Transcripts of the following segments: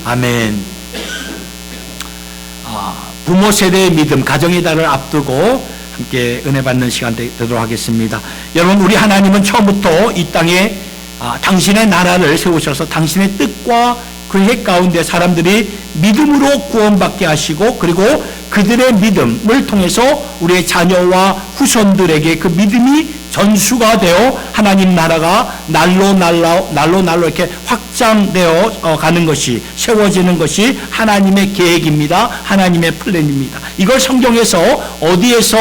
아멘. 부모 세대의 믿음, 가정의 달을 앞두고 함께 은혜 받는 시간 되도록 하겠습니다. 여러분, 우리 하나님은 처음부터 이 땅에 당신의 나라를 세우셔서 당신의 뜻과 계획 가운데 사람들이 믿음으로 구원받게 하시고, 그리고 그들의 믿음을 통해서 우리의 자녀와 후손들에게 그 믿음이 전수가 되어 하나님 나라가 날로 이렇게 확장되어 가는 것이, 세워지는 것이 하나님의 계획입니다. 하나님의 플랜입니다. 이걸 성경에서 어디에서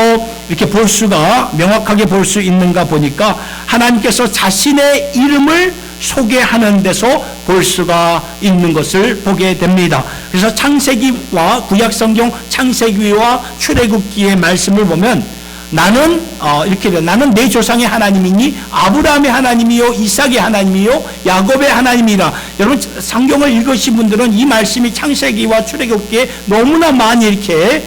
이렇게 볼 수가, 명확하게 볼 수 있는가 보니까 하나님께서 자신의 이름을 소개하는 데서 볼 수가 있는 것을 보게 됩니다. 그래서 창세기와 구약성경 창세기와 출애굽기의 말씀을 보면 나는 이렇게 돼요. 나는 내 조상의 하나님이니 아브라함의 하나님이요 이삭의 하나님이요 야곱의 하나님이라. 여러분, 성경을 읽으신 분들은 이 말씀이 창세기와 출애굽기에 너무나 많이 이렇게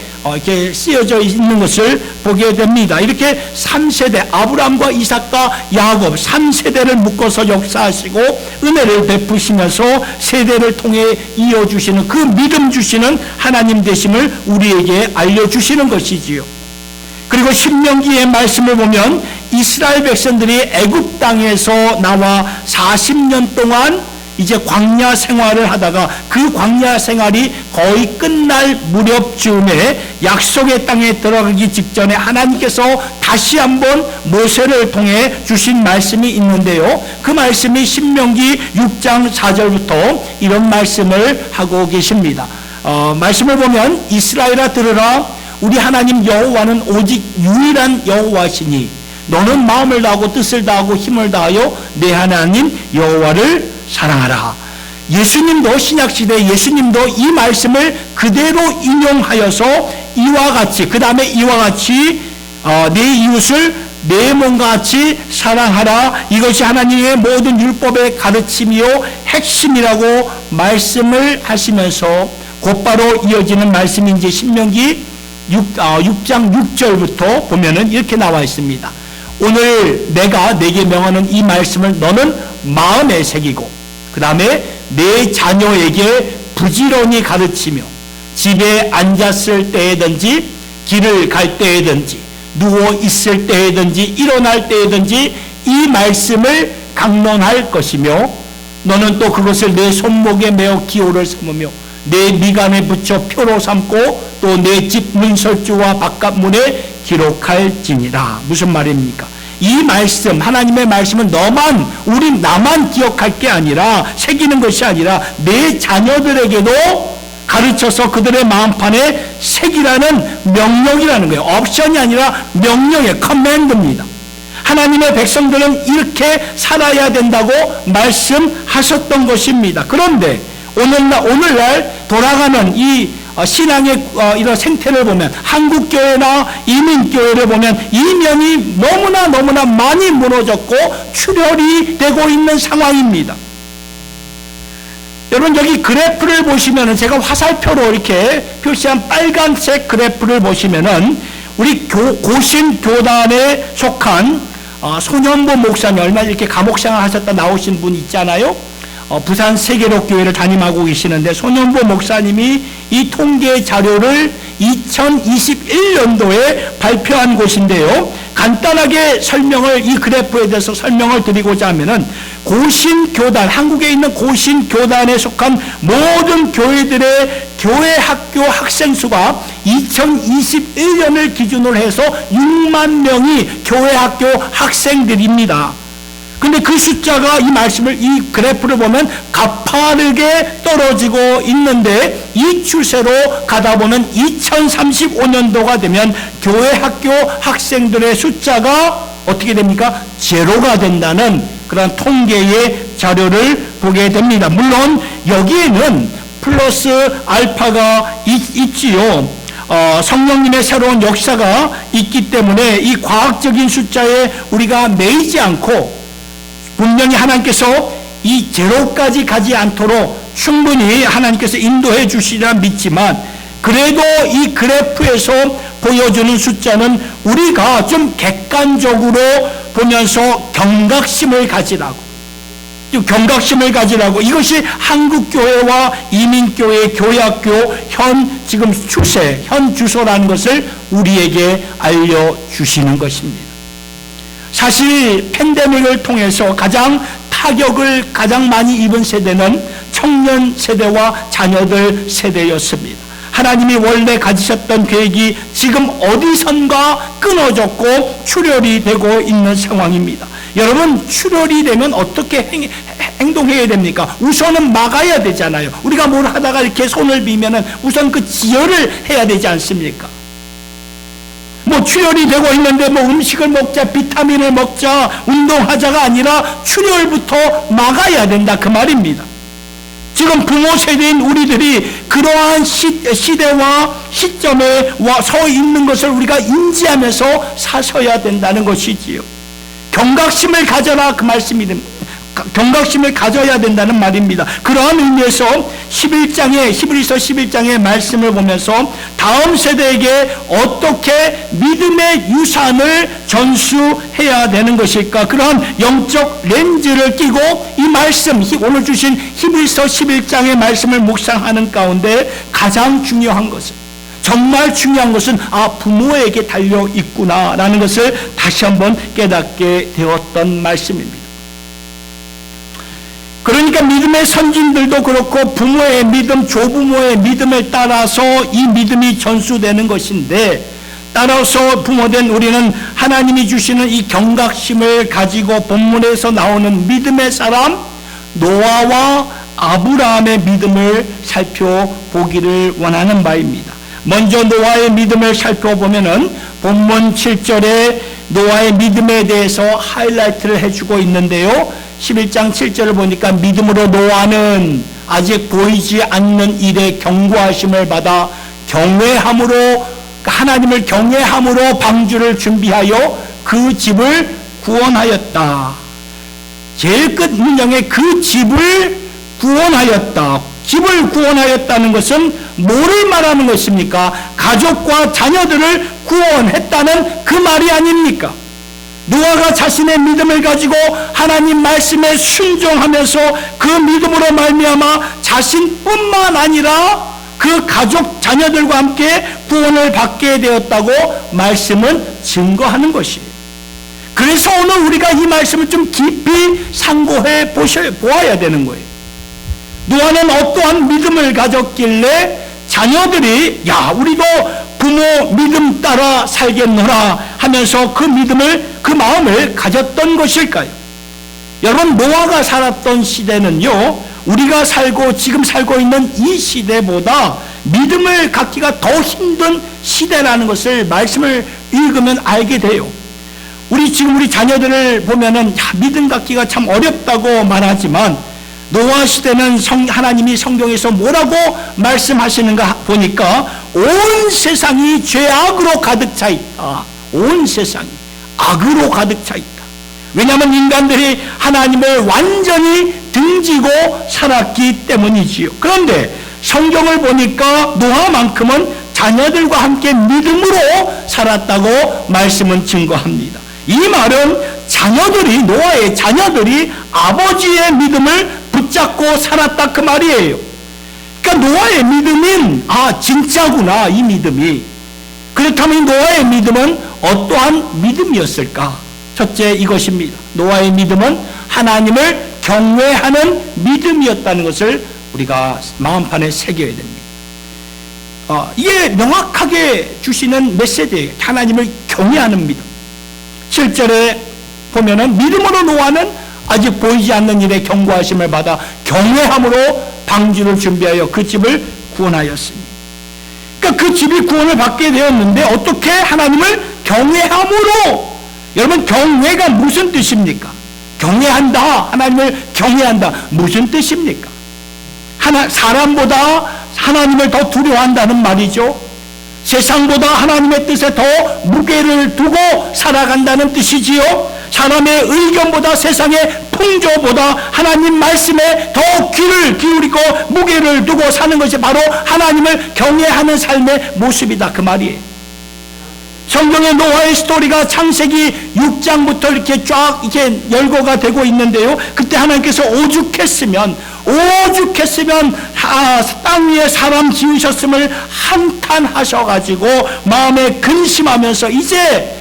쓰여져 있는 것을 보게 됩니다. 이렇게 3세대, 아브라함과 이삭과 야곱 3세대를 묶어서 역사하시고 은혜를 베푸시면서 세대를 통해 이어주시는, 그 믿음 주시는 하나님 되심을 우리에게 알려주시는 것이지요. 그리고 신명기의 말씀을 보면 이스라엘 백성들이 애굽 땅에서 나와 40년 동안 이제 광야 생활을 하다가 그 광야 생활이 거의 끝날 무렵쯤에 약속의 땅에 들어가기 직전에 하나님께서 다시 한번 모세를 통해 주신 말씀이 있는데요. 그 말씀이 신명기 6장 4절부터 이런 말씀을 하고 계십니다. 말씀을 보면 이스라엘아 들으라, 우리 하나님 여호와는 오직 유일한 여호와시니 너는 마음을 다하고 뜻을 다하고 힘을 다하여 내 하나님 여호와를 사랑하라. 예수님도 신약시대 예수님도 이 말씀을 그대로 인용하여서 이와 같이, 그 다음에 이와 같이 내 이웃을 내 몸과 같이 사랑하라. 이것이 하나님의 모든 율법의 가르침이요 핵심이라고 말씀을 하시면서 곧바로 이어지는 말씀이 이제 신명기 6장 6절부터 보면은 이렇게 나와 있습니다. 오늘 내가 내게 명하는 이 말씀을 너는 마음에 새기고 그 다음에 내 자녀에게 부지런히 가르치며 집에 앉았을 때에든지 길을 갈 때에든지 누워 있을 때에든지 일어날 때에든지 이 말씀을 강론할 것이며 너는 또 그것을 내 손목에 메어 기호를 삼으며 내 미간에 붙여 표로 삼고 또 내 집 문설주와 바깥문에 기록할지니라. 무슨 말입니까? 이 말씀, 하나님의 말씀은 나만 기억할 게 아니라, 새기는 것이 아니라 내 자녀들에게도 가르쳐서 그들의 마음판에 새기라는 명령이라는 거예요. 옵션이 아니라 명령의 커맨드입니다. 하나님의 백성들은 이렇게 살아야 된다고 말씀하셨던 것입니다. 그런데 오늘날 돌아가는 이 신앙의 이런 생태를 보면, 한국교회나 이민교회를 보면 이면이 너무나 많이 무너졌고 출혈이 되고 있는 상황입니다. 여러분, 여기 그래프를 보시면은, 제가 화살표로 이렇게 표시한 빨간색 그래프를 보시면은 우리 고신교단에 속한 손현보 목사님, 얼마 이렇게 감옥생활 하셨다 나오신 분 있잖아요. 부산 세계록교회를 담임하고 계시는데 손현보 목사님이 이 통계 자료를 2021년도에 발표한 곳인데요. 간단하게 이 그래프에 대해서 설명을 드리고자 하면은, 고신교단, 한국에 있는 고신교단에 속한 모든 교회들의 교회 학교 학생 수가 2021년을 기준으로 해서 6만 명이 교회 학교 학생들입니다. 근데 그 숫자가 이 그래프를 보면 가파르게 떨어지고 있는데, 이 추세로 가다 보면 2035년도가 되면 교회 학교 학생들의 숫자가 어떻게 됩니까? 제로가 된다는 그런 통계의 자료를 보게 됩니다. 물론 여기에는 플러스 알파가 있지요. 성령님의 새로운 역사가 있기 때문에 이 과학적인 숫자에 우리가 매이지 않고, 분명히 하나님께서 이 제로까지 가지 않도록 충분히 하나님께서 인도해 주시리라 믿지만, 그래도 이 그래프에서 보여주는 숫자는 우리가 좀 객관적으로 보면서 경각심을 가지라고, 경각심을 가지라고. 이것이 한국교회와 이민교회, 교회학교 지금 추세, 현 주소라는 것을 우리에게 알려주시는 것입니다. 사실 팬데믹을 통해서 타격을 가장 많이 입은 세대는 청년 세대와 자녀들 세대였습니다. 하나님이 원래 가지셨던 계획이 지금 어디선가 끊어졌고 출혈이 되고 있는 상황입니다. 여러분, 출혈이 되면 어떻게 행동해야 됩니까? 우선은 막아야 되잖아요. 우리가 뭘 하다가 이렇게 손을 비면은 우선 그 지혈을 해야 되지 않습니까? 출혈이 되고 있는데 음식을 먹자, 비타민을 먹자, 운동하자가 아니라 출혈부터 막아야 된다, 그 말입니다. 지금 부모 세대인 우리들이 그러한 시대와 시점에 서 있는 것을 우리가 인지하면서 사서야 된다는 것이지요. 경각심을 가져라, 그 말씀입니다. 경각심을 가져야 된다는 말입니다. 그러한 의미에서 히브리서 11장의 말씀을 보면서 다음 세대에게 어떻게 믿음의 유산을 전수해야 되는 것일까, 그러한 영적 렌즈를 끼고 이 말씀, 오늘 주신 히브리서 11장의 말씀을 묵상하는 가운데 가장 중요한 것은, 정말 중요한 것은 부모에게 달려 있구나라는 것을 다시 한번 깨닫게 되었던 말씀입니다. 그러니까 믿음의 선진들도 그렇고 부모의 믿음, 조부모의 믿음을 따라서 이 믿음이 전수되는 것인데, 따라서 부모된 우리는 하나님이 주시는 이 경각심을 가지고 본문에서 나오는 믿음의 사람 노아와 아브라함의 믿음을 살펴보기를 원하는 바입니다. 먼저 노아의 믿음을 살펴보면은 본문 7절에 노아의 믿음에 대해서 하이라이트를 해주고 있는데요. 11장 7절을 보니까 믿음으로 노아는 아직 보이지 않는 일에 경고하심을 받아 하나님을 경외함으로 방주를 준비하여 그 집을 구원하였다. 제일 끝 문장에 그 집을 구원하였다. 집을 구원하였다는 것은 뭐를 말하는 것입니까? 가족과 자녀들을 구원했다는 그 말이 아닙니까? 노아가 자신의 믿음을 가지고 하나님 말씀에 순종하면서 그 믿음으로 말미암아 자신뿐만 아니라 그 가족 자녀들과 함께 구원을 받게 되었다고 말씀은 증거하는 것이에요. 그래서 오늘 우리가 이 말씀을 좀 깊이 상고해 보아야 되는 거예요. 노아는 어떠한 믿음을 가졌길래 자녀들이 우리도 부모 믿음 따라 살겠노라 하면서 그 마음을 가졌던 것일까요? 여러분, 노아가 살았던 시대는요, 우리가 지금 살고 있는 이 시대보다 믿음을 갖기가 더 힘든 시대라는 것을 말씀을 읽으면 알게 돼요. 우리 자녀들을 보면은 믿음 갖기가 참 어렵다고 말하지만, 노아 시대는 하나님이 성경에서 뭐라고 말씀하시는가 보니까 온 세상이 죄악으로 가득 차 있다. 온 세상이 악으로 가득 차 있다. 왜냐하면 인간들이 하나님을 완전히 등지고 살았기 때문이지요. 그런데 성경을 보니까 노아만큼은 자녀들과 함께 믿음으로 살았다고 말씀은 증거합니다. 이 말은 노아의 자녀들이 아버지의 믿음을 붙잡고 살았다, 그 말이에요. 그러니까 노아의 믿음은 진짜구나, 이 믿음이. 그렇다면 노아의 믿음은 어떠한 믿음이었을까? 첫째, 이것입니다. 노아의 믿음은 하나님을 경외하는 믿음이었다는 것을 우리가 마음판에 새겨야 됩니다. 이게 명확하게 주시는 메시지예요. 하나님을 경외하는 믿음. 7절에 보면은 믿음으로 노아는 아직 보이지 않는 일에 경고하심을 받아 경외함으로 방주를 준비하여 그 집을 구원하였습니다. 그러니까 그 집이 구원을 받게 되었는데 어떻게? 하나님을 경외함으로. 여러분, 경외가 무슨 뜻입니까? 경외한다, 하나님을 경외한다, 무슨 뜻입니까? 사람보다 하나님을 더 두려워한다는 말이죠. 세상보다 하나님의 뜻에 더 무게를 두고 살아간다는 뜻이지요. 사람의 의견보다, 세상의 풍조보다 하나님 말씀에 더 귀를 기울이고 무게를 두고 사는 것이 바로 하나님을 경외하는 삶의 모습이다, 그 말이에요. 성경의 노아의 스토리가 창세기 6장부터 이렇게 쫙 이렇게 열거가 되고 있는데요. 그때 하나님께서 오죽했으면 땅 위에 사람 지으셨음을 한탄하셔가지고 마음에 근심하면서 이제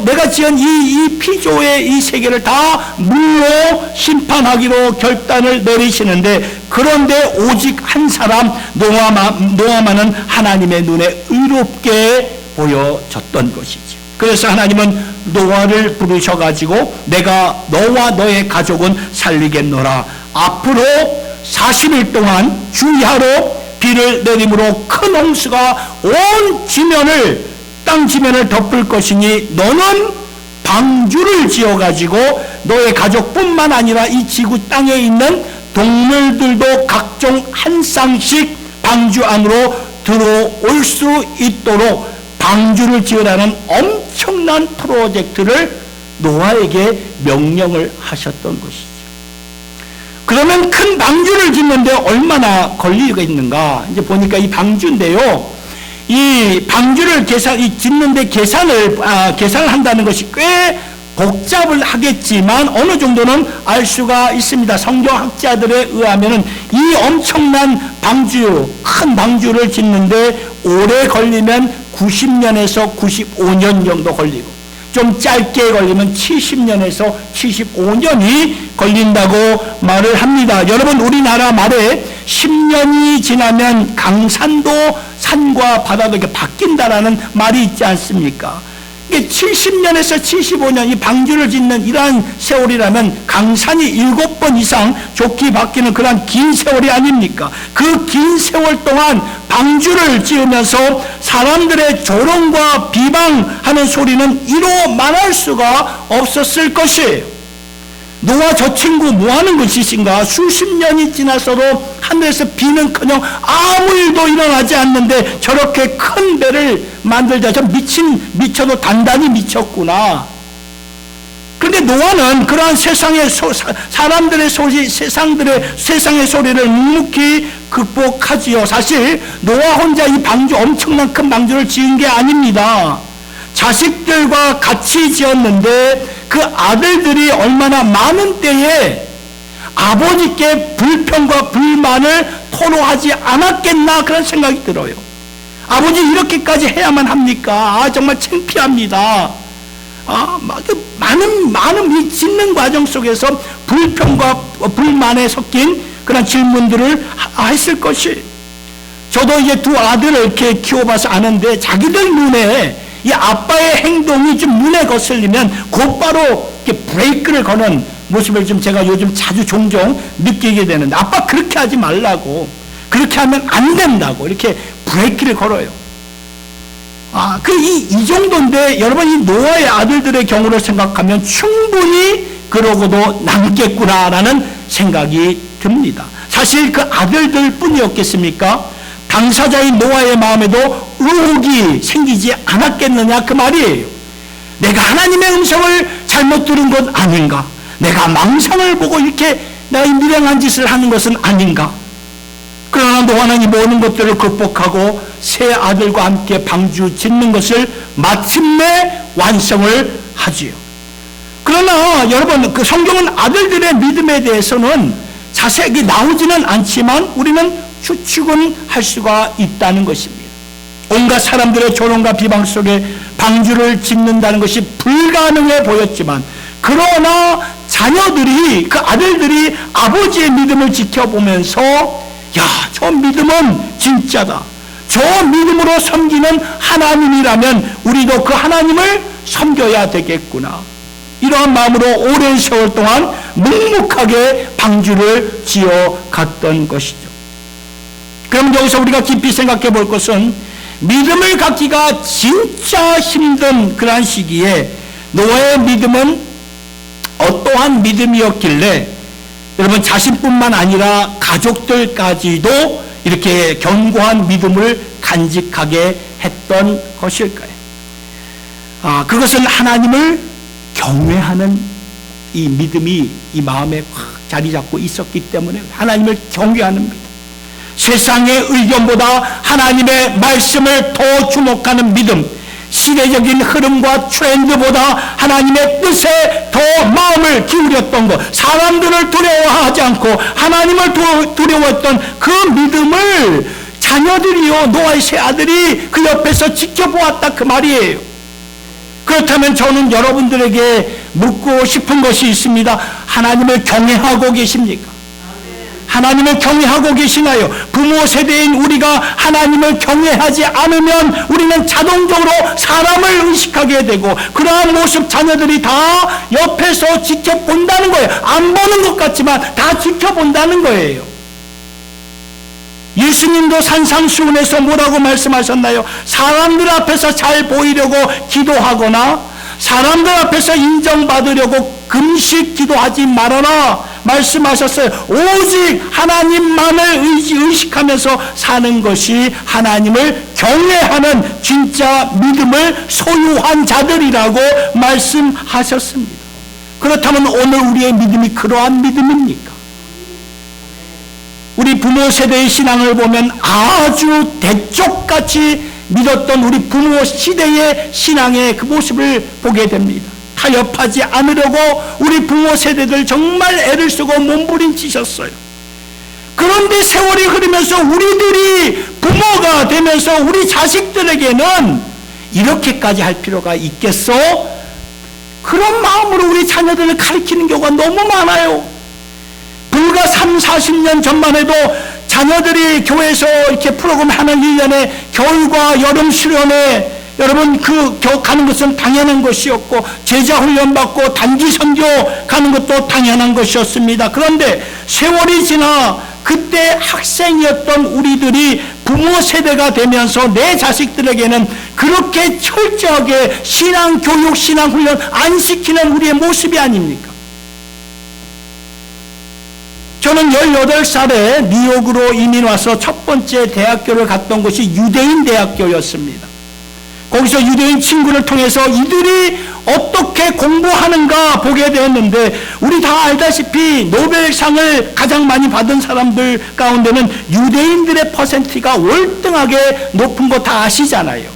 내가 지은 이 피조의 이 세계를 다 물로 심판하기로 결단을 내리시는데, 그런데 오직 한 사람 노아만은 하나님의 눈에 의롭게 보여졌던 것이지. 그래서 하나님은 노아를 부르셔가지고 내가 너와 너의 가족은 살리겠노라. 앞으로 40일 동안 주야로 비를 내림으로 큰 홍수가 온 땅 지면을 덮을 것이니 너는 방주를 지어가지고 너의 가족뿐만 아니라 이 지구 땅에 있는 동물들도 각종 한 쌍씩 방주 안으로 들어올 수 있도록 방주를 지으라는 엄청난 프로젝트를 노아에게 명령을 하셨던 것이죠. 그러면 큰 방주를 짓는데 얼마나 걸리겠는가? 이제 보니까 이 방주인데요. 이 방주를 짓는데 계산을 한다는 것이 꽤 복잡을 하겠지만 어느 정도는 알 수가 있습니다. 성경학자들에 의하면은 이 엄청난 큰 방주를 짓는데 오래 걸리면 90년에서 95년 정도 걸리고, 좀 짧게 걸리면 70년에서 75년이 걸린다고 말을 합니다. 여러분, 우리나라 말에 10년이 지나면 강산도 산과 바다도 이렇게 바뀐다라는 말이 있지 않습니까? 이게 70년에서 75년 이 방주를 짓는 이러한 세월이라면 강산이 7번 이상 좋게 바뀌는 그런 긴 세월이 아닙니까? 그 긴 세월 동안 방주를 지으면서 사람들의 조롱과 비방하는 소리는 이로 말할 수가 없었을 것이에요. 노아 저 친구 뭐하는 것이신가? 수십 년이 지나서도 하늘에서 비는커녕 아무 일도 일어나지 않는데 저렇게 큰 배를 만들자. 저 미쳐도 단단히 미쳤구나. 그런데 노아는 그러한 세상의 사람들의 소리, 세상의 소리를 묵묵히 극복하지요. 사실 노아 혼자 이 방주, 엄청난 큰 방주를 지은 게 아닙니다. 자식들과 같이 지었는데 그 아들들이 얼마나 많은 때에 아버지께 불평과 불만을 토로하지 않았겠나, 그런 생각이 들어요. 아버지 이렇게까지 해야만 합니까? 정말 창피합니다. 많은 이 짓는 과정 속에서 불평과 불만에 섞인 그런 질문들을 했을 것이. 저도 이제 두 아들을 이렇게 키워봐서 아는데, 자기들 눈에 이 아빠의 행동이 좀 눈에 거슬리면 곧바로 이렇게 브레이크를 거는 모습을 좀 제가 요즘 종종 느끼게 되는데, 아빠 그렇게 하지 말라고, 그렇게 하면 안 된다고 이렇게 브레이크를 걸어요. 이 정도인데 여러분, 이 노아의 아들들의 경우를 생각하면 충분히 그러고도 남겠구나라는 생각이 듭니다. 사실 그 아들들 뿐이었겠습니까? 당사자인 노아의 마음에도 의혹이 생기지 않았겠느냐, 그 말이에요. 내가 하나님의 음성을 잘못 들은 것 아닌가? 내가 망상을 보고 이렇게 내가 이 미련한 짓을 하는 것은 아닌가? 그러나 노아는 이 모든 것들을 극복하고 세 아들과 함께 방주 짓는 것을 마침내 완성을 하지요. 그러나 여러분, 그 성경은 아들들의 믿음에 대해서는 자세하게 나오지는 않지만 우리는 추측은 할 수가 있다는 것입니다. 온갖 사람들의 조롱과 비방 속에 방주를 짓는다는 것이 불가능해 보였지만, 그러나 자녀들이, 그 아들들이 아버지의 믿음을 지켜보면서 저 믿음은 진짜다, 저 믿음으로 섬기는 하나님이라면 우리도 그 하나님을 섬겨야 되겠구나, 이러한 마음으로 오랜 세월 동안 묵묵하게 방주를 지어갔던 것이죠. 그럼 여기서 우리가 깊이 생각해 볼 것은, 믿음을 갖기가 진짜 힘든 그러한 시기에 노아의 믿음은 어떠한 믿음이었길래 여러분 자신뿐만 아니라 가족들까지도 이렇게 견고한 믿음을 간직하게 했던 것일까요? 그것은 하나님을 경외하는 이 믿음이 이 마음에 확 자리 잡고 있었기 때문에 하나님을 경외하는 믿음, 세상의 의견보다 하나님의 말씀을 더 주목하는 믿음, 시대적인 흐름과 트렌드보다 하나님의 뜻에 더 마음을 기울였던 것, 사람들을 두려워하지 않고 하나님을 두려워했던 그 믿음을 자녀들이요, 노아의 세 아들이 그 옆에서 지켜보았다, 그 말이에요. 그렇다면 저는 여러분들에게 묻고 싶은 것이 있습니다. 하나님을 경외하고 계십니까? 하나님을 경외하고 계시나요? 부모 세대인 우리가 하나님을 경외하지 않으면 우리는 자동적으로 사람을 의식하게 되고, 그러한 모습 자녀들이 다 옆에서 지켜본다는 거예요. 안 보는 것 같지만 다 지켜본다는 거예요. 예수님도 산상수훈에서 뭐라고 말씀하셨나요? 사람들 앞에서 잘 보이려고 기도하거나 사람들 앞에서 인정받으려고 금식 기도하지 말아라 말씀하셨어요. 오직 하나님만을 의식하면서 사는 것이 하나님을 경외하는 진짜 믿음을 소유한 자들이라고 말씀하셨습니다. 그렇다면 오늘 우리의 믿음이 그러한 믿음입니까? 우리 부모 세대의 신앙을 보면 아주 대쪽같이 믿었던 우리 부모 시대의 신앙의 그 모습을 보게 됩니다. 타협하지 않으려고 우리 부모 세대들 정말 애를 쓰고 몸부림치셨어요. 그런데 세월이 흐르면서 우리들이 부모가 되면서 우리 자식들에게는 이렇게까지 할 필요가 있겠어? 그런 마음으로 우리 자녀들을 가르치는 경우가 너무 많아요. 불과 30-40년 전만 해도 자녀들이 교회에서 이렇게 프로그램 하는 1년에 겨울과 여름 수련회 여러분 가는 것은 당연한 것이었고, 제자훈련 받고 단기 선교 가는 것도 당연한 것이었습니다. 그런데 세월이 지나 그때 학생이었던 우리들이 부모 세대가 되면서 내 자식들에게는 그렇게 철저하게 신앙교육, 신앙훈련 안 시키는 우리의 모습이 아닙니까? 저는 18살에 뉴욕으로 이민 와서 첫 번째 대학교를 갔던 곳이 유대인 대학교였습니다. 거기서 유대인 친구를 통해서 이들이 어떻게 공부하는가 보게 되었는데, 우리 다 알다시피 노벨상을 가장 많이 받은 사람들 가운데는 유대인들의 퍼센트가 월등하게 높은 거 다 아시잖아요.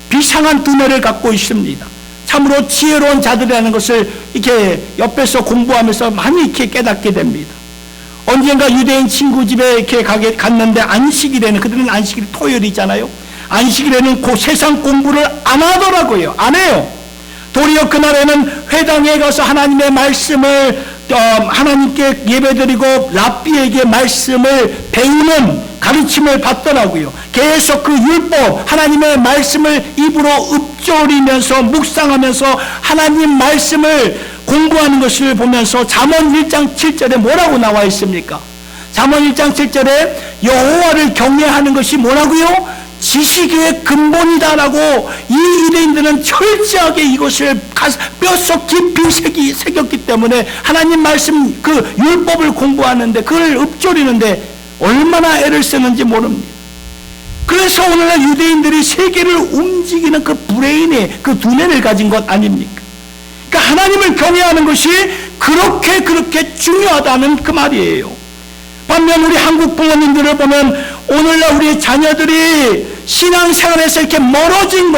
비상한 두뇌를 갖고 있습니다. 참으로 지혜로운 자들이라는 것을 이렇게 옆에서 공부하면서 많이 이렇게 깨닫게 됩니다. 언젠가 유대인 친구 집에 이렇게 갔는데 안식일에는, 그들은 안식일 토요일이잖아요. 안식일에는 그 세상 공부를 안 하더라고요. 안 해요. 도리어 그날에는 회당에 가서 하나님의 말씀을 하나님께 예배드리고 랍비에게 말씀을 배우는 가르침을 받더라고요. 계속 그 율법, 하나님의 말씀을 입으로 읊조리면서 묵상하면서 하나님 말씀을 공부하는 것을 보면서 잠언 1장 7절에 뭐라고 나와 있습니까? 잠언 1장 7절에 여호와를 경외하는 것이 뭐라고요? 지식의 근본이다라고 이 유대인들은 철저하게 이것을 뼛속 깊이 새겼기 때문에 하나님 말씀 그 율법을 공부하는데, 그걸 읊조리는데 얼마나 애를 쓰는지 모릅니다. 그래서 오늘날 유대인들이 세계를 움직이는 그 브레인의 그 두뇌를 가진 것 아닙니까? 그러니까 하나님을 경외하는 것이 그렇게 중요하다는 그 말이에요. 반면 우리 한국 부모님들을 보면 오늘날 우리 자녀들이 신앙생활에서 이렇게 멀어진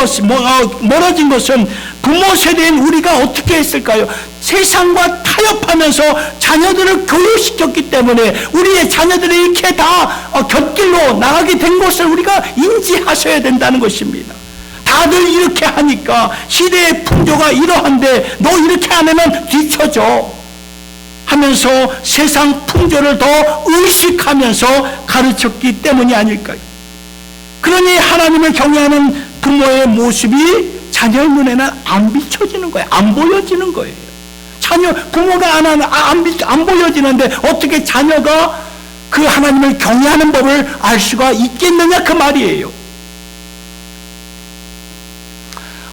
것은 부모 세대인 우리가 어떻게 했을까요? 세상과 타협하면서 자녀들을 교육시켰기 때문에 우리의 자녀들이 이렇게 다 곁길로 나가게 된 것을 우리가 인지하셔야 된다는 것입니다. 다들 이렇게 하니까 시대의 풍조가 이러한데 너 이렇게 안 하면 뒤처져 하면서 세상 풍조를 더 의식하면서 가르쳤기 때문이 아닐까요? 그러니 하나님을 경외하는 부모의 모습이 자녀의 눈에는 안 비춰지는 거예요. 안 보여지는 거예요. 부모가 안 보여지는데 어떻게 자녀가 그 하나님을 경외하는 법을 알 수가 있겠느냐, 그 말이에요.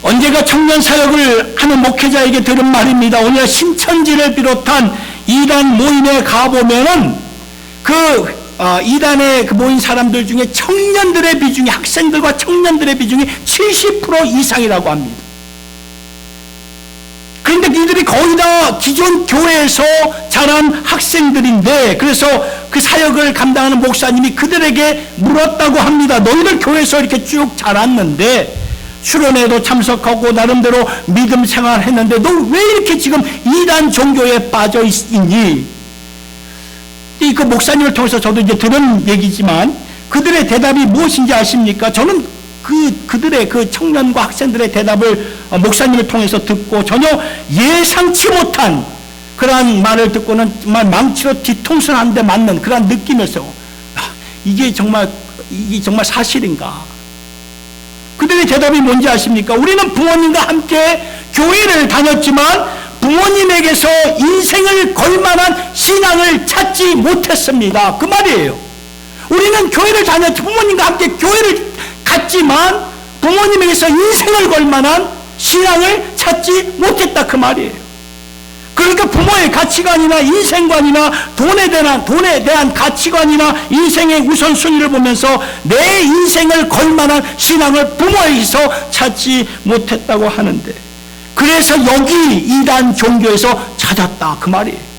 언제가 청년 사역을 하는 목회자에게 들은 말입니다. 오늘 신천지를 비롯한 이단 모임에 가보면은 이단에 모인 사람들 중에 청년들의 비중이, 학생들과 청년들의 비중이 70% 이상이라고 합니다. 그런데 이들이 거의 다 기존 교회에서 자란 학생들인데, 그래서 그 사역을 감당하는 목사님이 그들에게 물었다고 합니다. 너희들 교회에서 이렇게 쭉 자랐는데 수련회도 참석하고 나름대로 믿음 생활했는데 너 왜 이렇게 지금 이단 종교에 빠져 있니? 그 목사님을 통해서 저도 이제 들은 얘기지만 그들의 대답이 무엇인지 아십니까? 저는 그들의 그 청년과 학생들의 대답을 목사님을 통해서 듣고 전혀 예상치 못한 그러한 말을 듣고는 정말 망치로 뒤통수를 한 대 맞는 그러한 느낌이었어요. 이게 정말 사실인가? 그들의 대답이 뭔지 아십니까? 우리는 부모님과 함께 교회를 다녔지만 부모님에게서 인생을 걸 만한 신앙을 찾지 못했습니다. 그 말이에요. 우리는 교회를 다녔지, 부모님과 함께 교회를 갔지만 부모님에게서 인생을 걸 만한 신앙을 찾지 못했다. 그 말이에요. 그러니까 부모의 가치관이나 인생관이나 돈에 대한 가치관이나 인생의 우선순위를 보면서 내 인생을 걸 만한 신앙을 부모에게서 찾지 못했다고 하는데, 그래서 여기 이단 종교에서 찾았다. 그 말이에요.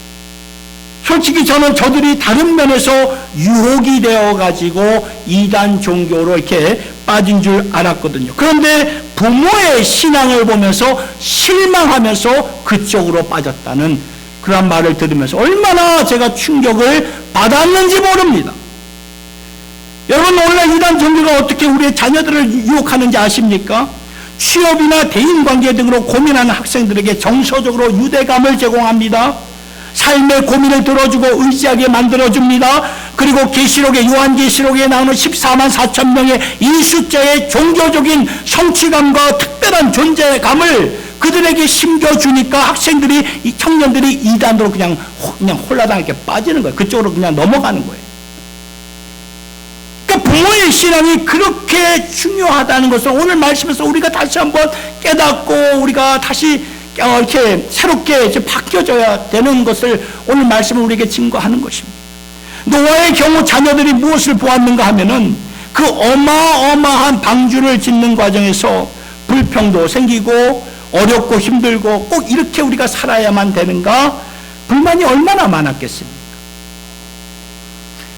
솔직히 저들이 다른 면에서 유혹이 되어가지고 이단 종교로 이렇게 빠진 줄 알았거든요. 그런데 부모의 신앙을 보면서 실망하면서 그쪽으로 빠졌다는 그런 말을 들으면서 얼마나 제가 충격을 받았는지 모릅니다. 여러분, 오늘날 이단 종교가 어떻게 우리의 자녀들을 유혹하는지 아십니까? 취업이나 대인관계 등으로 고민하는 학생들에게 정서적으로 유대감을 제공합니다. 삶의 고민을 들어주고 의지하게 만들어줍니다. 그리고 계시록에, 요한계시록에 나오는 14만 4천 명의 이 숫자의 종교적인 성취감과 특별한 존재감을 그들에게 심겨주니까 학생들이, 이 청년들이 이단으로 그냥 홀라당 이렇게 빠지는 거예요. 그쪽으로 그냥 넘어가는 거예요. 그러니까 부모의 신앙이 그렇게 중요하다는 것을 오늘 말씀에서 우리가 다시 한번 깨닫고 우리가 다시 이렇게 새롭게 이제 바뀌어져야 되는 것을 오늘 말씀을 우리에게 증거하는 것입니다. 노아의 경우 자녀들이 무엇을 보았는가 하면은 그 어마어마한 방주를 짓는 과정에서 불평도 생기고 어렵고 힘들고 꼭 이렇게 우리가 살아야만 되는가, 불만이 얼마나 많았겠습니까?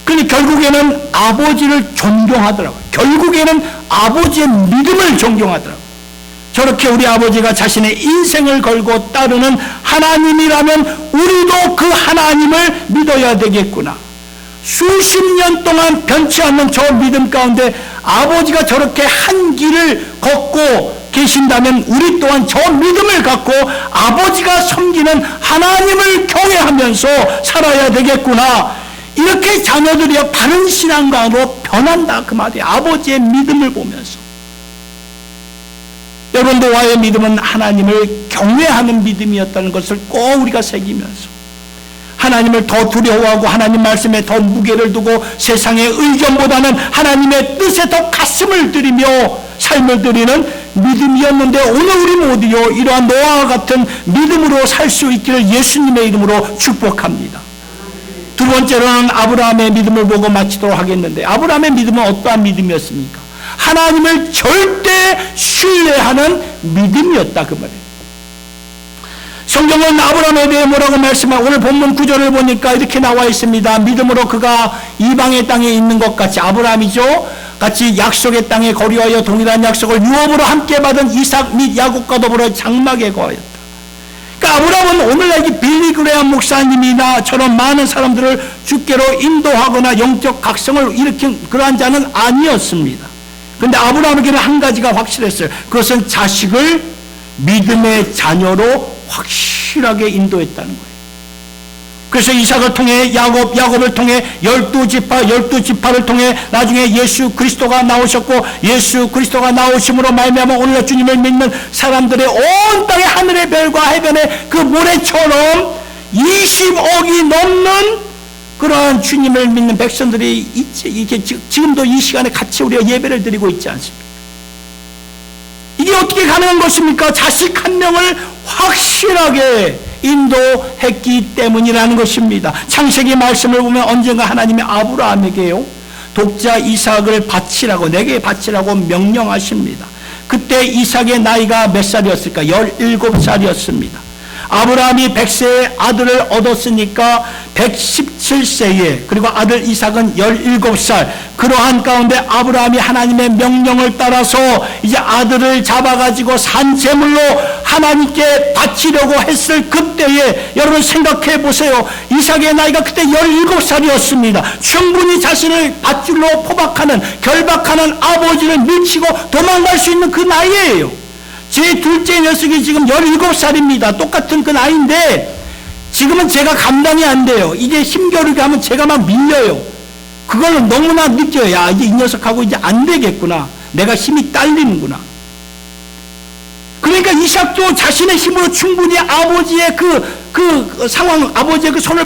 그러니 결국에는 아버지를 존경하더라고요. 결국에는 아버지의 믿음을 존경하더라고요. 저렇게 우리 아버지가 자신의 인생을 걸고 따르는 하나님이라면 우리도 그 하나님을 믿어야 되겠구나. 수십 년 동안 변치 않는 저 믿음 가운데 아버지가 저렇게 한 길을 걷고 계신다면 우리 또한 저 믿음을 갖고 아버지가 섬기는 하나님을 경외하면서 살아야 되겠구나. 이렇게 자녀들이 바른 신앙관으로 변한다. 그 말이에요. 아버지의 믿음을 보면서. 여러분, 노아의 믿음은 하나님을 경외하는 믿음이었다는 것을 꼭 우리가 새기면서 하나님을 더 두려워하고 하나님 말씀에 더 무게를 두고 세상의 의견보다는 하나님의 뜻에 더 가슴을 들이며 삶을 드리는 믿음이었는데, 오늘 우리 모두요 이러한 노아와 같은 믿음으로 살 수 있기를 예수님의 이름으로 축복합니다. 두 번째로는 아브라함의 믿음을 보고 마치도록 하겠는데, 아브라함의 믿음은 어떠한 믿음이었습니까? 하나님을 절대 신뢰하는 믿음이었다. 그 말이에요. 성경은 아브라함에 대해 뭐라고 말씀하고, 오늘 본문 9절을 보니까 이렇게 나와 있습니다. 믿음으로 그가 이방의 땅에 있는 것 같이, 아브라함이죠, 같이 약속의 땅에 거류하여 동일한 약속을 유업으로 함께 받은 이삭 및 야곱과 더불어 장막에 거하였다. 그러니까 아브라함은 오늘날 이 빌리 그레함 목사님이나 저런 많은 사람들을 주께로 인도하거나 영적 각성을 일으킨 그러한 자는 아니었습니다. 그런데 아브라함에게는 한 가지가 확실했어요. 그것은 자식을 믿음의 자녀로 확실하게 인도했다는 거예요. 그래서 이삭을 통해 야곱을 통해 12지파를 통해 나중에 예수 그리스도가 나오셨고, 예수 그리스도가 나오심으로 말미암아 오늘날 주님을 믿는 사람들의 온 땅의 하늘의 별과 해변의 그 모래처럼 20억이 넘는 그러한 주님을 믿는 백성들이 있지. 이게 지금도 이 시간에 같이 우리가 예배를 드리고 있지 않습니까? 이게 어떻게 가능한 것입니까? 자식 한 명을 확실하게 인도했기 때문이라는 것입니다. 창세기 말씀을 보면 언젠가 하나님이 아브라함에게요 독자 이삭을 바치라고, 내게 바치라고 명령하십니다. 그때 이삭의 나이가 몇 살이었을까? 17살이었습니다. 아브라함이 100세에 아들을 얻었으니까 117세에, 그리고 아들 이삭은 17살, 그러한 가운데 아브라함이 하나님의 명령을 따라서 이제 아들을 잡아가지고 산제물로 하나님께 바치려고 했을 그때에, 여러분 생각해 보세요. 이삭의 나이가 그때 17살이었습니다. 충분히 자신을 밧줄로 포박하는, 결박하는 아버지를 밀치고 도망갈 수 있는 그 나이예요. 제 둘째 녀석이 지금 17살입니다. 똑같은 그 나이인데 지금은 제가 감당이 안 돼요. 이제 힘겨루게 하면 제가 막 밀려요. 그걸 너무나 느껴요. 야, 이제 이 녀석하고 이제 안 되겠구나. 내가 힘이 딸리는구나. 그러니까 이삭도 자신의 힘으로 충분히 아버지의 그 상황, 아버지의 그 손을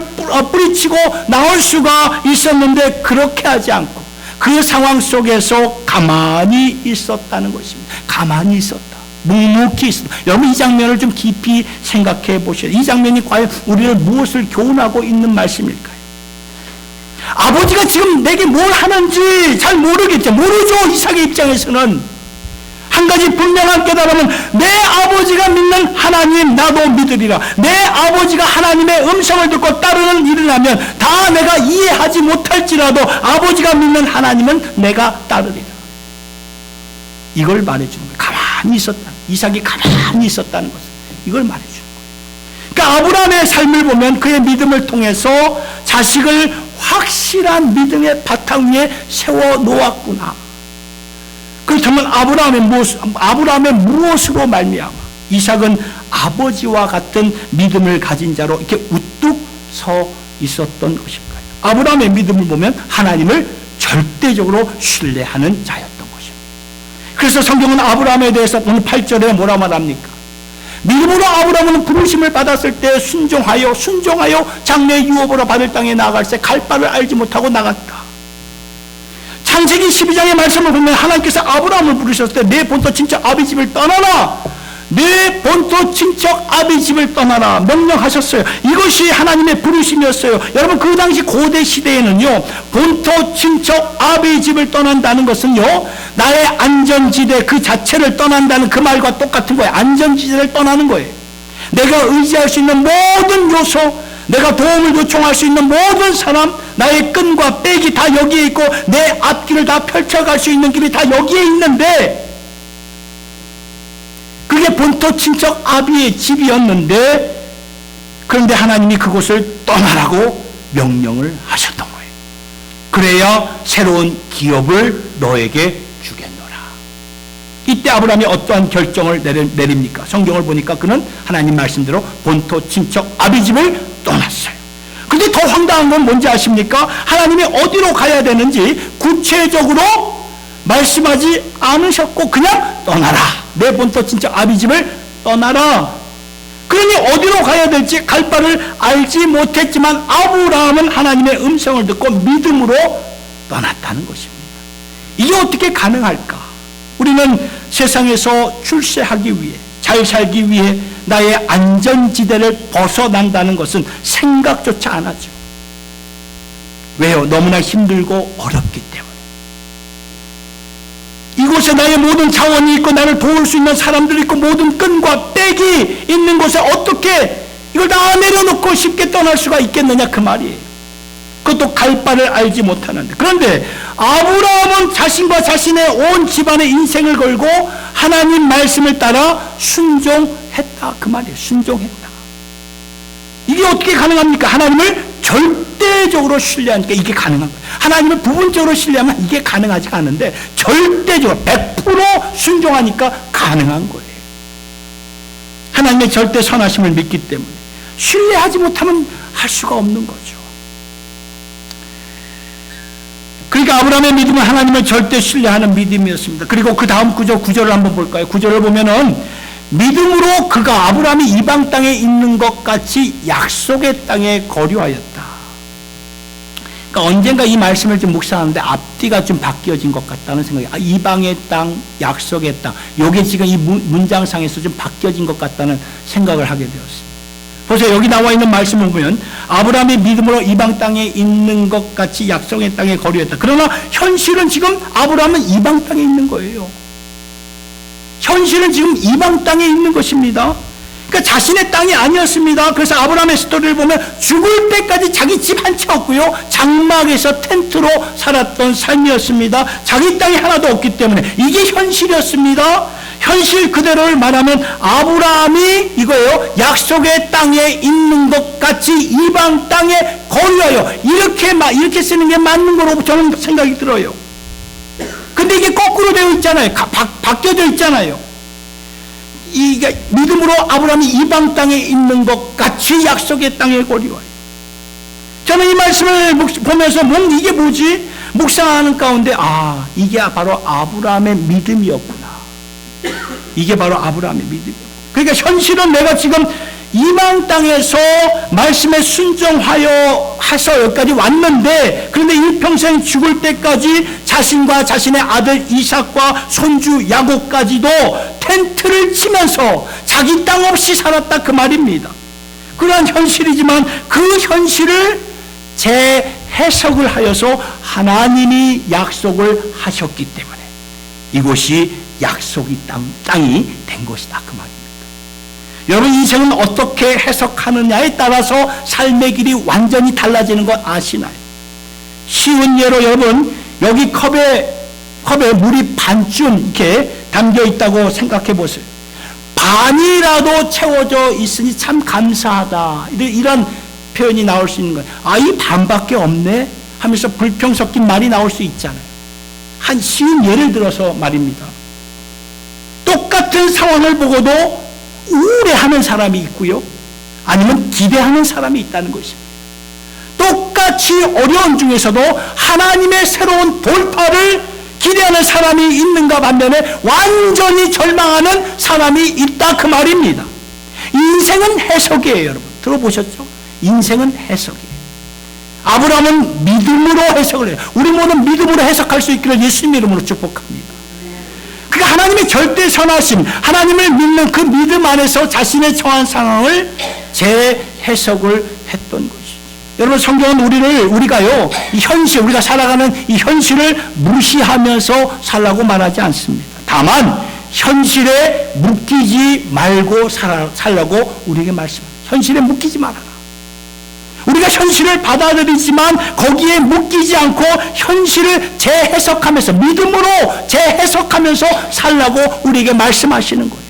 뿌리치고 나올 수가 있었는데 그렇게 하지 않고 그 상황 속에서 가만히 있었다는 것입니다. 가만히 있었다. 묵묵히 있었다. 여러분 이 장면을 좀 깊이 생각해 보셔야 돼요. 이 장면이 과연 우리를 무엇을 교훈하고 있는 말씀일까요? 아버지가 지금 내게 뭘 하는지 잘 모르겠죠. 모르죠. 이삭의 입장에서는. 한 가지 분명한 깨달음은 내 아버지가 믿는 하나님 나도 믿으리라. 내 아버지가 하나님의 음성을 듣고 따르는 일을 하면 다 내가 이해하지 못할지라도 아버지가 믿는 하나님은 내가 따르리라. 이걸 말해주는 거예요. 가만히 있었다. 이삭이 가만히 있었다는 것을 이걸 말해주는 거예요. 그러니까 아브라함의 삶을 보면 그의 믿음을 통해서 자식을 확실한 믿음의 바탕 위에 세워놓았구나. 그렇다면 아브라함의 무엇으로 말미암아 이삭은 아버지와 같은 믿음을 가진 자로 이렇게 우뚝 서 있었던 것일까요? 아브라함의 믿음을 보면 하나님을 절대적으로 신뢰하는 자였던 것입니다. 그래서 성경은 아브라함에 대해서 오늘 8절에 뭐라 말합니까? 믿음으로 아브라함은 부르심을 받았을 때 순종하여 장래 유업으로 받을 땅에 나아갈 때 갈 바를 알지 못하고 나갔다. 창세기 12장의 말씀을 보면 하나님께서 아브라함을 부르셨을 때 내 본토 친척 아비 집을 떠나라. 내 본토 친척 아비 집을 떠나라 명령하셨어요. 이것이 하나님의 부르심이었어요. 여러분 그 당시 고대 시대에는요, 본토 친척 아비 집을 떠난다는 것은요, 나의 안전지대 그 자체를 떠난다는 그 말과 똑같은 거예요. 안전지대를 떠나는 거예요. 내가 의지할 수 있는 모든 요소, 내가 도움을 요청할 수 있는 모든 사람, 나의 끈과 빽이 다 여기에 있고 내 앞길을 다 펼쳐갈 수 있는 길이 다 여기에 있는데, 그게 본토 친척 아비의 집이었는데, 그런데 하나님이 그곳을 떠나라고 명령을 하셨던 거예요. 그래야 새로운 기업을 너에게 주겠노라. 이때 아브라함이 어떠한 결정을 내립니까? 성경을 보니까 그는 하나님 말씀대로 본토 친척 아비 집을 떠났어요. 근데 더 황당한 건 뭔지 아십니까? 하나님이 어디로 가야 되는지 구체적으로 말씀하지 않으셨고 그냥 떠나라. 내 본토 친척 아비 집을 떠나라. 그러니 어디로 가야 될지 갈 바를 알지 못했지만 아브라함은 하나님의 음성을 듣고 믿음으로 떠났다는 것입니다. 이게 어떻게 가능할까? 우리는 세상에서 출세하기 위해, 잘 살기 위해 나의 안전지대를 벗어난다는 것은 생각조차 안 하죠. 왜요? 너무나 힘들고 어렵기 때문에. 이곳에 나의 모든 자원이 있고 나를 도울 수 있는 사람들이 있고 모든 끈과 빽이 있는 곳에 어떻게 이걸 다 내려놓고 쉽게 떠날 수가 있겠느냐 그 말이에요. 그것도 갈 바를 알지 못하는데. 그런데 아브라함은 자신과 자신의 온 집안의 인생을 걸고 하나님 말씀을 따라 순종했다 그 말이에요. 순종했다. 이게 어떻게 가능합니까? 하나님을 절대적으로 신뢰하니까 이게 가능한 거예요. 하나님을 부분적으로 신뢰하면 이게 가능하지 않은데 절대적으로 100% 순종하니까 가능한 거예요. 하나님의 절대 선하심을 믿기 때문에. 신뢰하지 못하면 할 수가 없는 거죠. 그러니까 아브라함의 믿음은 하나님을 절대 신뢰하는 믿음이었습니다. 그리고 그 다음 구절을 한번 볼까요? 구절을 보면은 믿음으로 그가 아브라함이 이방 땅에 있는 것 같이 약속의 땅에 거류하였다. 그러니까 언젠가 이 말씀을 좀 묵상하는데 앞뒤가 좀 바뀌어진 것 같다는 생각이, 이방의 땅, 약속의 땅, 이게 지금 이 문장상에서 좀 바뀌어진 것 같다는 생각을 하게 되었습니다. 보세요. 여기 나와 있는 말씀을 보면 아브라함이 믿음으로 이방 땅에 있는 것 같이 약속의 땅에 거류했다. 그러나 현실은 지금 아브라함은 이방 땅에 있는 거예요. 현실은 지금 이방 땅에 있는 것입니다. 그러니까 자신의 땅이 아니었습니다. 그래서 아브라함의 스토리를 보면 죽을 때까지 자기 집 한 채 없고요, 장막에서 텐트로 살았던 삶이었습니다. 자기 땅이 하나도 없기 때문에 이게 현실이었습니다. 현실 그대로를 말하면 아브라함이 이거예요, 약속의 땅에 있는 것 같이 이방 땅에 거류하여, 이렇게 쓰는 게 맞는 거로 저는 생각이 들어요. 근데 이게 거꾸로 되어 있잖아요. 바뀌어져 있잖아요. 이게 믿음으로 아브라함이 이방 땅에 있는 것 같이 약속의 땅에 거류하여. 저는 이 말씀을 보면서 이게 뭐지? 묵상하는 가운데 이게 바로 아브라함의 믿음이었구나. 이게 바로 아브라함의 믿음이었구나. 그러니까 현실은 내가 지금 이방 땅에서 말씀에 순종하여 해서 여기까지 왔는데, 그런데 일평생 죽을 때까지 자신과 자신의 아들 이삭과 손주 야곱까지도 텐트를 치면서 자기 땅 없이 살았다, 그 말입니다. 그러한 현실이지만 그 현실을 재해석을 하여서 하나님이 약속을 하셨기 때문에 이곳이 약속의 땅이 된 것이다, 그 말입니다. 여러분, 인생은 어떻게 해석하느냐에 따라서 삶의 길이 완전히 달라지는 것 아시나요? 쉬운 예로 여러분, 여기 컵에 물이 반쯤 이렇게 담겨 있다고 생각해 보세요. 반이라도 채워져 있으니 참 감사하다, 이런 표현이 나올 수 있는 거예요. 이 반밖에 없네 하면서 불평 섞인 말이 나올 수 있잖아요. 한 쉬운 예를 들어서 말입니다. 똑같은 상황을 보고도 우울해하는 사람이 있고요, 아니면 기대하는 사람이 있다는 것입니다. 똑같이 어려운 중에서도 하나님의 새로운 돌파를 기대하는 사람이 있는가 반면에 완전히 절망하는 사람이 있다, 그 말입니다. 인생은 해석이에요. 여러분 들어보셨죠? 인생은 해석이에요. 아브라함은 믿음으로 해석을 해요. 우리 모두 믿음으로 해석할 수 있기를 예수님 이름으로 축복합니다. 그러니까 하나님의 절대 선하심, 하나님을 믿는 그 믿음 안에서 자신의 처한 상황을 재해석을 했던 것이죠. 여러분, 성경은 우리가요, 이 현실, 우리가 살아가는 이 현실을 무시하면서 살라고 말하지 않습니다. 다만 현실에 묶이지 말고 살라고 우리에게 말씀합니다. 현실에 묶이지 말아라. 우리가 현실을 받아들이지만 거기에 묶이지 않고 현실을 재해석하면서, 믿음으로 재해석하면서 살라고 우리에게 말씀하시는 거예요.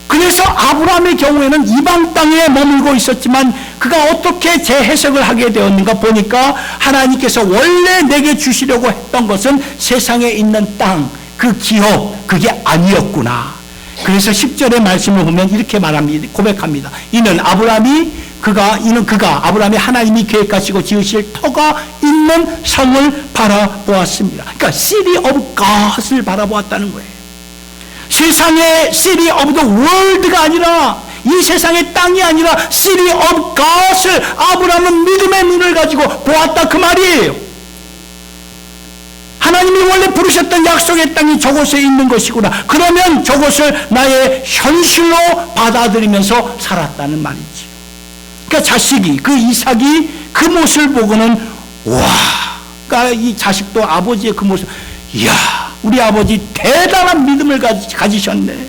그래서 아브라함의 경우에는 이방 땅에 머물고 있었지만 그가 어떻게 재해석을 하게 되었는가 보니까 하나님께서 원래 내게 주시려고 했던 것은 세상에 있는 땅, 그 기업, 그게 아니었구나. 그래서 10절의 말씀을 보면 이렇게 말합니다. 고백합니다. 이는 그가 아브라함이 하나님이 계획하시고 지으실 터가 있는 성을 바라보았습니다. 그러니까 City of God을 바라보았다는 거예요. 세상의 City of the World가 아니라, 이 세상의 땅이 아니라 City of God을 아브라함은 믿음의 눈을 가지고 보았다, 그 말이에요. 하나님이 원래 부르셨던 약속의 땅이 저곳에 있는 것이구나. 그러면 저곳을 나의 현실로 받아들이면서 살았다는 말이지. 그러니까 자식이, 그 이삭이 그 모습을 보고는 그러니까 이 자식도 아버지의 그 모습, 이야, 우리 아버지 대단한 믿음을 가지셨네.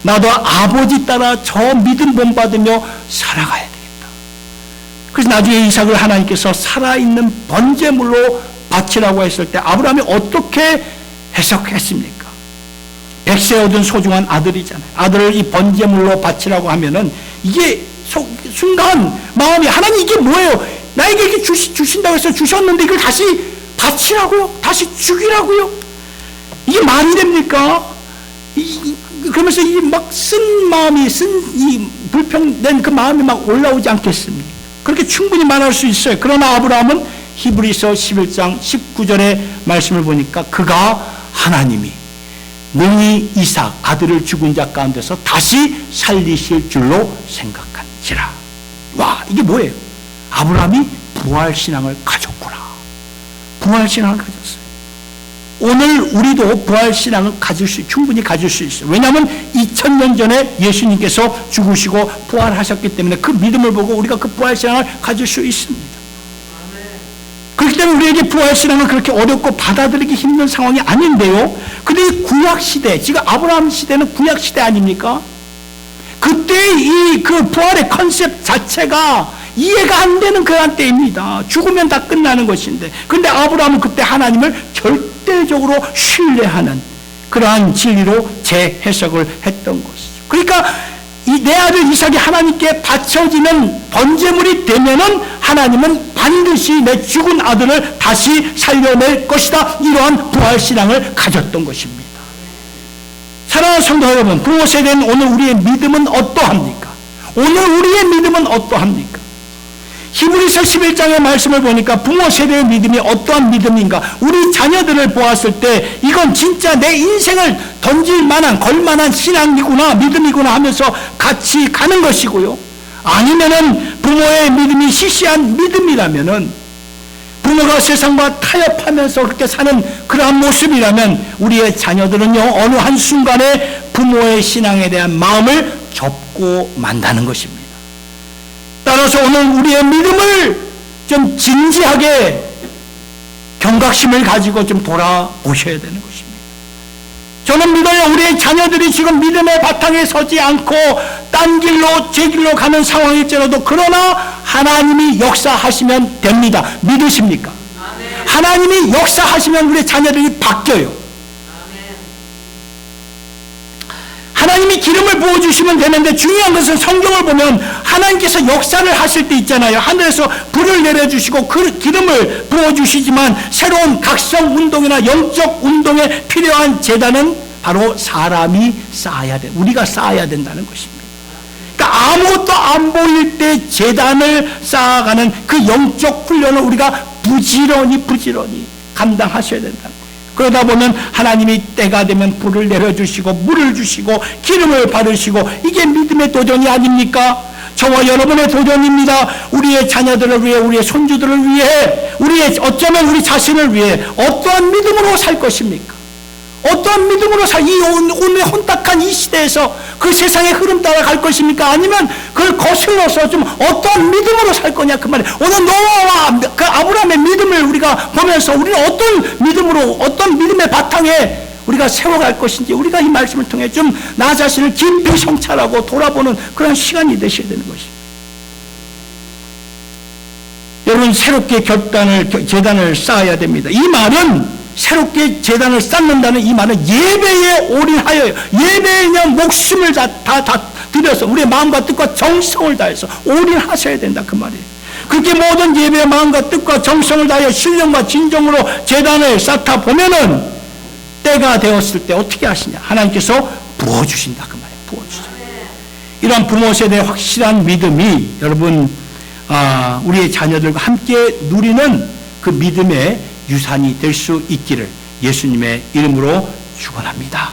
나도 아버지 따라 저 믿음 본받으며 살아가야 되겠다. 그래서 나중에 이삭을 하나님께서 살아있는 번제물로 바치라고 했을 때 아브라함이 어떻게 해석했습니까? 백세 얻은 소중한 아들이잖아요. 아들을 이 번제물로 바치라고 하면은 이게 순간 마음이, 하나님 이게 뭐예요? 나에게 이렇게 주신다고 해서 주셨는데 이걸 다시 바치라고요? 다시 죽이라고요? 이게 말이 됩니까? 그러면서 이 막 이 불평된 그 마음이 막 올라오지 않겠습니까? 그렇게 충분히 말할 수 있어요. 그러나 아브라함은 히브리서 11장 19절의 말씀을 보니까 그가 하나님이 능히 이삭 아들을 죽은 자 가운데서 다시 살리실 줄로 생각한지라. 와, 이게 뭐예요? 아브라함이 부활신앙을 가졌구나. 부활신앙을 가졌어요. 오늘 우리도 부활신앙을 충분히 가질 수 있어요. 왜냐하면 2000년 전에 예수님께서 죽으시고 부활하셨기 때문에 그 믿음을 보고 우리가 그 부활신앙을 가질 수 있습니다. 그렇기 때문에 우리에게 부활신앙은 그렇게 어렵고 받아들이기 힘든 상황이 아닌데요. 근데 이 구약시대, 지금 아브라함 시대는 구약시대 아닙니까? 그때 이 그 부활의 컨셉 자체가 이해가 안 되는 그런 때입니다. 죽으면 다 끝나는 것인데, 근데 아브라함은 그때 하나님을 절대적으로 신뢰하는 그러한 진리로 재해석을 했던 것이죠. 그러니까 이 내 아들 이삭이 하나님께 바쳐지는 번제물이 되면은 하나님은 반드시 내 죽은 아들을 다시 살려낼 것이다. 이러한 부활신앙을 가졌던 것입니다. 사랑하는 성도 여러분, 부모 세대는 오늘 우리의 믿음은 어떠합니까? 오늘 우리의 믿음은 어떠합니까? 히브리서 11장의 말씀을 보니까 부모 세대의 믿음이 어떠한 믿음인가? 우리 자녀들을 보았을 때 이건 진짜 내 인생을 던질 만한, 걸만한 신앙이구나, 믿음이구나 하면서 같이 가는 것이고요. 아니면은 부모의 믿음이 시시한 믿음이라면은, 부모가 세상과 타협하면서 그렇게 사는 그러한 모습이라면 우리의 자녀들은요, 어느 한순간에 부모의 신앙에 대한 마음을 접고 만다는 것입니다. 따라서 오늘 우리의 믿음을 좀 진지하게 경각심을 가지고 좀 돌아보셔야 되는 것입니다. 저는 믿어요. 우리의 자녀들이 지금 믿음의 바탕에 서지 않고 딴 길로 제 길로 가는 상황일지라도, 그러나 하나님이 역사하시면 됩니다. 믿으십니까? 아멘. 하나님이 역사하시면 우리 자녀들이 바뀌어요. 아멘. 하나님이 기름을 부어주시면 되는데, 중요한 것은 성경을 보면 하나님께서 역사를 하실 때 있잖아요. 하늘에서 불을 내려주시고 그 기름을 부어주시지만 새로운 각성 운동이나 영적 운동에 필요한 재단은 바로 사람이 쌓아야 돼. 우리가 쌓아야 된다는 것입니다. 그러니까 아무것도 안 보일 때 재단을 쌓아가는 그 영적 훈련을 우리가 부지런히 감당하셔야 된다는 거예요. 그러다 보면 하나님이 때가 되면 불을 내려주시고 물을 주시고 기름을 바르시고, 이게 믿음의 도전이 아닙니까? 저와 여러분의 도전입니다. 우리의 자녀들을 위해, 우리의 손주들을 위해, 어쩌면 우리 자신을 위해 어떠한 믿음으로 살 것입니까? 어떠한 믿음으로 오늘 혼탁한 이 시대에서 그 세상의 흐름 따라 갈 것입니까? 아니면 그걸 거슬러서 좀 어떠한 믿음으로 살 거냐, 그 말이에요. 오늘 노아와 그 아브라함의 믿음을 우리가 보면서 우리는 어떤 믿음으로, 어떤 믿음의 바탕에 우리가 세워갈 것인지, 우리가 이 말씀을 통해 좀 나 자신을 깊이 성찰하고 돌아보는 그런 시간이 되셔야 되는 것입니다. 여러분, 새롭게 재단을 쌓아야 됩니다. 이 말은, 새롭게 재단을 쌓는다는 이 말은 예배에 올인하여요. 예배에 그냥 목숨을 다 들여서 우리의 마음과 뜻과 정성을 다해서 올인하셔야 된다, 그 말이에요. 그렇게 모든 예배의 마음과 뜻과 정성을 다하여 신령과 진정으로 재단을 쌓다 보면은 때가 되었을 때 어떻게 하시냐? 하나님께서 부어주신다, 그 말이에요. 부어주셔요. 이런 부모 세대의 확실한 믿음이 여러분, 우리의 자녀들과 함께 누리는 그 믿음의 유산이 될 수 있기를 예수님의 이름으로 축원합니다.